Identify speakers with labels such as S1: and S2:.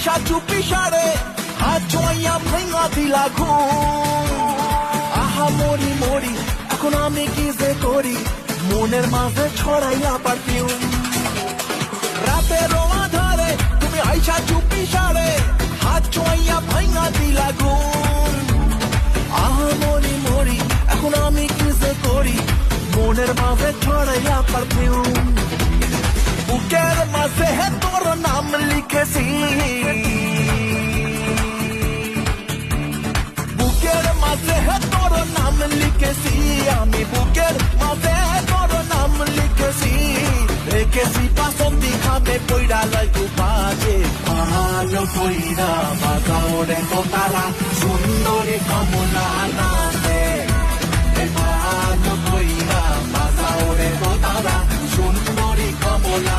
S1: আইসা চুপি সারে হাত জোয়াইয়া ভেঙা দিলা ঘুম। আহা মরি মরি এখন আমি কি যে করি, মনের মাঝে ছড়াইয়া পারফিউম। রাতের আধারে তুমি আইসা চুপি সারে হাত জোয়াইয়া ভেঙা দিলা ঘুম। আহা মরি মরি এখন আমি কি যে করি, মনের মাঝে ছড়াইয়া পারফিউম। বুকের মাঝে তোর নাম লিখেছি, বুকের মাঝে তোর নাম লিখেছি, আমি বুকের মাঝে তোর নাম লিখেছি। রেখেছি বাসন্তী খামে পইড়া লাগু বাজে, ভালো কইরা বাজাও রে তারা সুন্দরী কমলা নামে। ভালো কইরা বাজাও রে তারা সুন্দরী কমলা।